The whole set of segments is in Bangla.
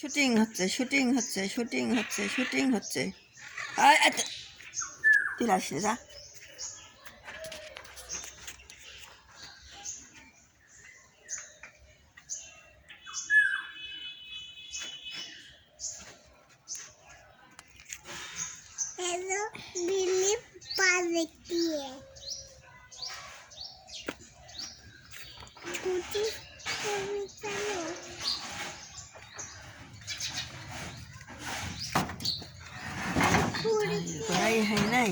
শুটিং হচ্ছে শুটিং হচ্ছে শুটিং হচ্ছে শুটিং হচ্ছে তুই আসলে যা हेलो बिल्ली पाले की है कुछ चलो পড়াই হয় নাই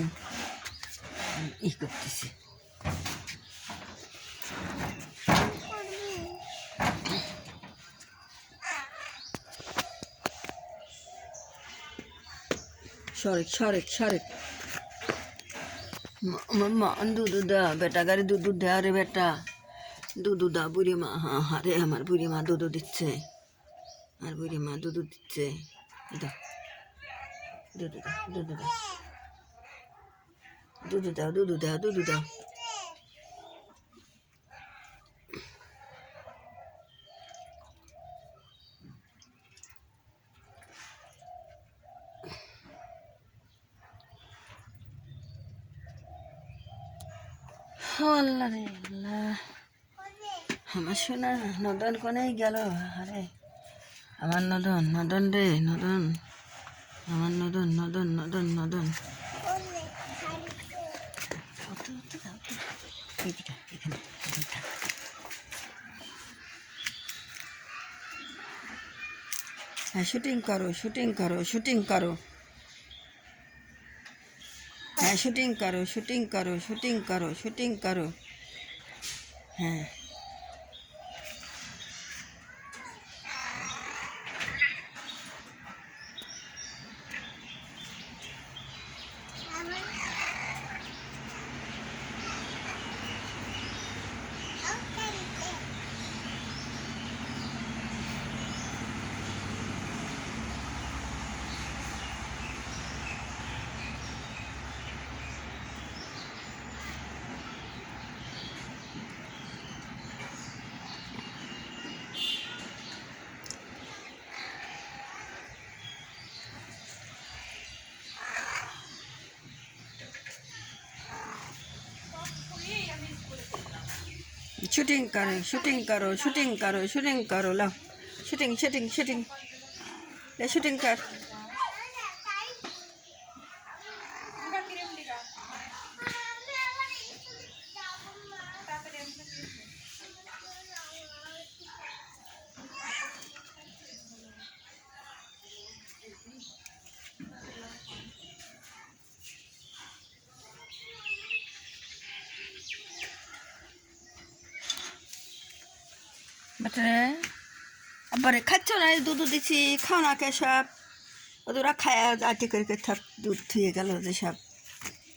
ই করতেছি সরেক সরেক সরেক মা দুধ দা বেটা গাড়ি দুধ দেয়া রে বেটা দুধ দা বুড়ি মা হ্যাঁ হ্যাঁ রে আমার বুড়ি মা দুধ দিচ্ছে আর বুড়ি মা দুধ দিচ্ছে দাও দুধ দাও দুধ দাও দুধ দাও দুধ দাও দুধ দাও আল্লাহ রে আল্লাহ আমার সোনা নদন কোনে গেল আরে আমার নদন নদন রে নদন আমার নদন নদন নদন নদন হ্যাঁ শুটিং করো শুটিং করো শুটিং করো হ্যাঁ শুটিং করো শুটিং করো শুটিং করো শুটিং করো হ্যাঁ शूटिंग करो शूटिंग करो शूटिंग करो शूटिंग करो लो शूटिंग शूटिंग शूटिंग ले शूटिंग कर बटरे अब खाचो ना दूध दीची खाना के सब ओरा खाया आटे करके थक दूध थुए गल सब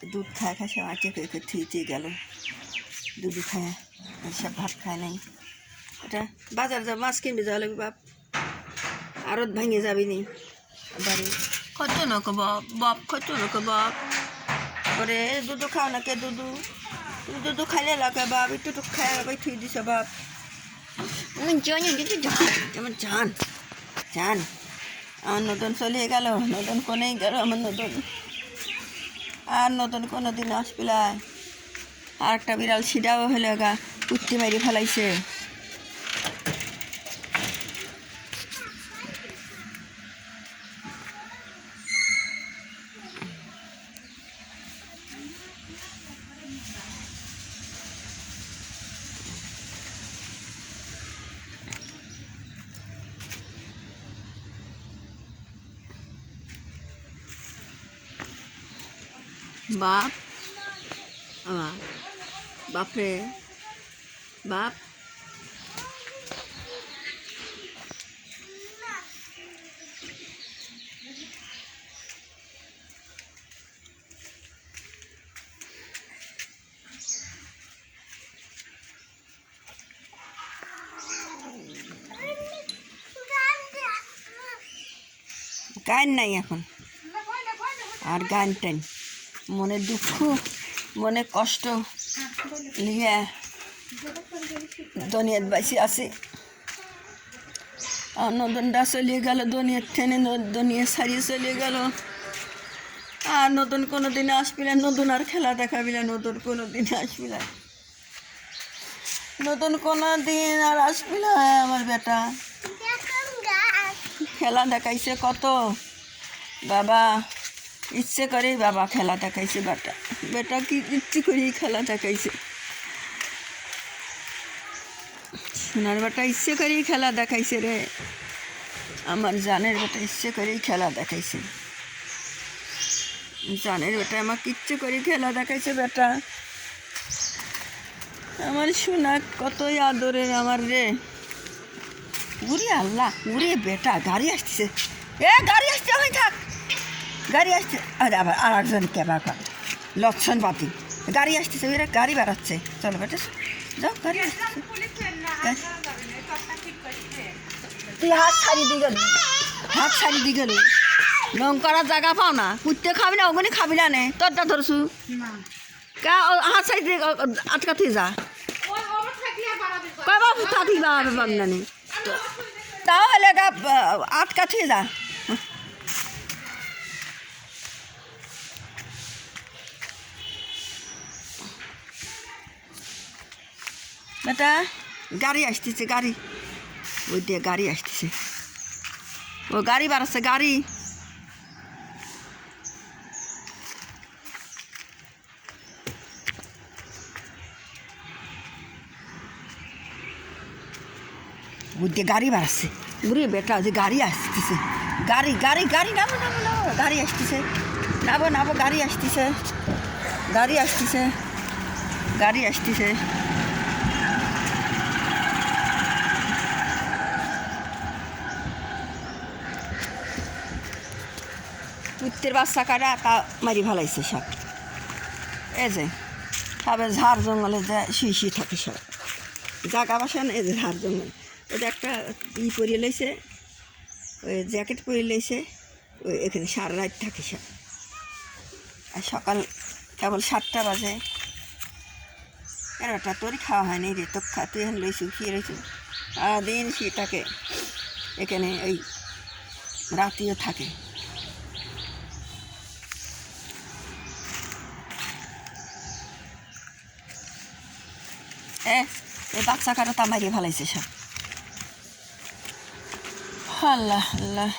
दूध खाए खा सब आटे करके थुए गल दूध खाया सब भात खाए नहीं এটা বাজার যা মাছ কিনবে যাওয়া লাগবে বাপ আরত ভেঙে যাবি নি বাড়ি কত নক বাপ বাপ কত নক বাপ পরে দুধ খাও না কে দুধ দুধ খাইলে লাগে বাপ একটু খায় বাই থুই দিছ বাপ যেমন জান জান আমার নতুন চলিয়ে গেল নতুন কোনেই গেল আমার নতুন আর নতুন কোনো দিন আসপিলায় আর একটা বিড়াল ছিটাও হলে গা উঠতে মারি ফেলাইছে बाप बाप रे बाप গান নাই এখন আর গান টাইম মনে দুঃখ মনে কষ্ট নিয়ে দুনিয়াত বাইসে আছে আর নতুনটা চলে গেল, দুনিয়ার থেকে দুনিয়া ছাড়িয়ে চলে গেল। আর নতুন কোনো দিন আসবি না, নতুন আর খেলা দেখাবি না, নতুন কোনো দিন আসবি না, নতুন কোনো দিন আর আসবি না আমার বেটা। দেখুন গাছ খেলা দেখাইছে কত বাবা, ইচ্ছে করেই বাবা খেলা দেখাইছে। বেটা বেটা কি ইচ্ছে করেই খেলা দেখাইছে, সোনার বেটা ইচ্ছে করেই খেলা দেখাইছে রে, আমার জানের বেটা ইচ্ছে করেই খেলা দেখাইছে, জানের বেটা আমাকে ইচ্ছে করেই খেলা দেখাইছে। বেটা আমার সোনা কতই আদরের আমার রে। উড়ি আল্লাহ, উড়ে বেটা গাড়ি আসতেছে, গাড়ি আসছে, আমি থাক, গাড়ি আসছে। আরে আবার আর একজন ক্যাবা লক্ষণ পাতি গাড়ি আসতেছে, ওরা গাড়ি বেড়াচ্ছে, চলো বেটা যাও, গাড়ি আসতেছে। তুই হাত ছাড়ি দিয়ে গেল, হাত ছাড়ি দিয়ে গেল, লং করার জায়গা পাও না, কুত্তে খাবি না, ওখানে খাবি না, নে তোরটা ধরছু কা, হাত ছাড়ি দিয়ে আটকা তুই যা, কয় বাবু থাকি বাবা বাংলানি তাহলে আটকা থুয়ে যা। বেটা গাড়ি আসতেছে, গাড়ি ওই দিয়ে গাড়ি আসতেছে, ও গাড়ি বাড়াচ্ছে, গাড়ি ওই দিয়ে গাড়ি বাড়াচ্ছে। উড়ে বেটা যে গাড়ি আসতেছে, গাড়ি গাড়ি গাড়ি, নামো নামো নামো, গাড়ি আসতেছে, নামো নামো, গাড়ি আসতেছে, গাড়ি আসতেছে, গাড়ি আসতেছে। কুত্তের বাচ্চা কাটা তা মারি ভালাইছে সব, এই যে সবে ঝাড় জঙ্গলে যা শুয়ে থাকে সব, জাগা বাসা না, এই যে ঝাড় জঙ্গল, ওটা একটা পরিয়ে লইছে, ওই জ্যাকেট পরিয়ে লইছে, ওই এখানে সারা রাত থাকে সব। আর সকাল কেবল 7টা বাজে, এরটা তোরই খাওয়া হয়নি রে, তো তুই এখন লইছু, খেয়ে রয়েছু, সারাদিন সে থাকে এখানে, ওই রাতিও থাকে। এই বাচ্চা কাটা তা মারিয়ে ফেলাইছে সব। আল্লাহ আল্লাহ,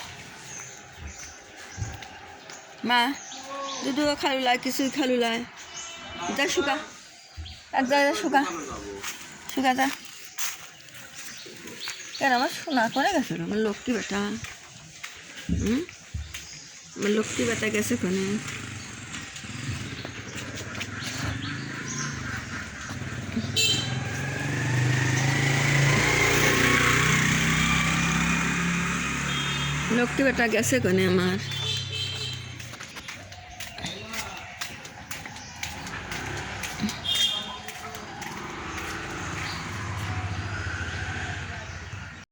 মা দুধও খালুলায়, কিছুই খালুলায়, যা শুকা, যা যা শুকা, শুকা যা। কেন আমার শোনা করে গেছে, আমার লক্ষ্মী বেটা, আমার লক্ষ্মী বেটা গেছে কোনে। লক্ষ্মী বেটা গেছে কোনে আমার।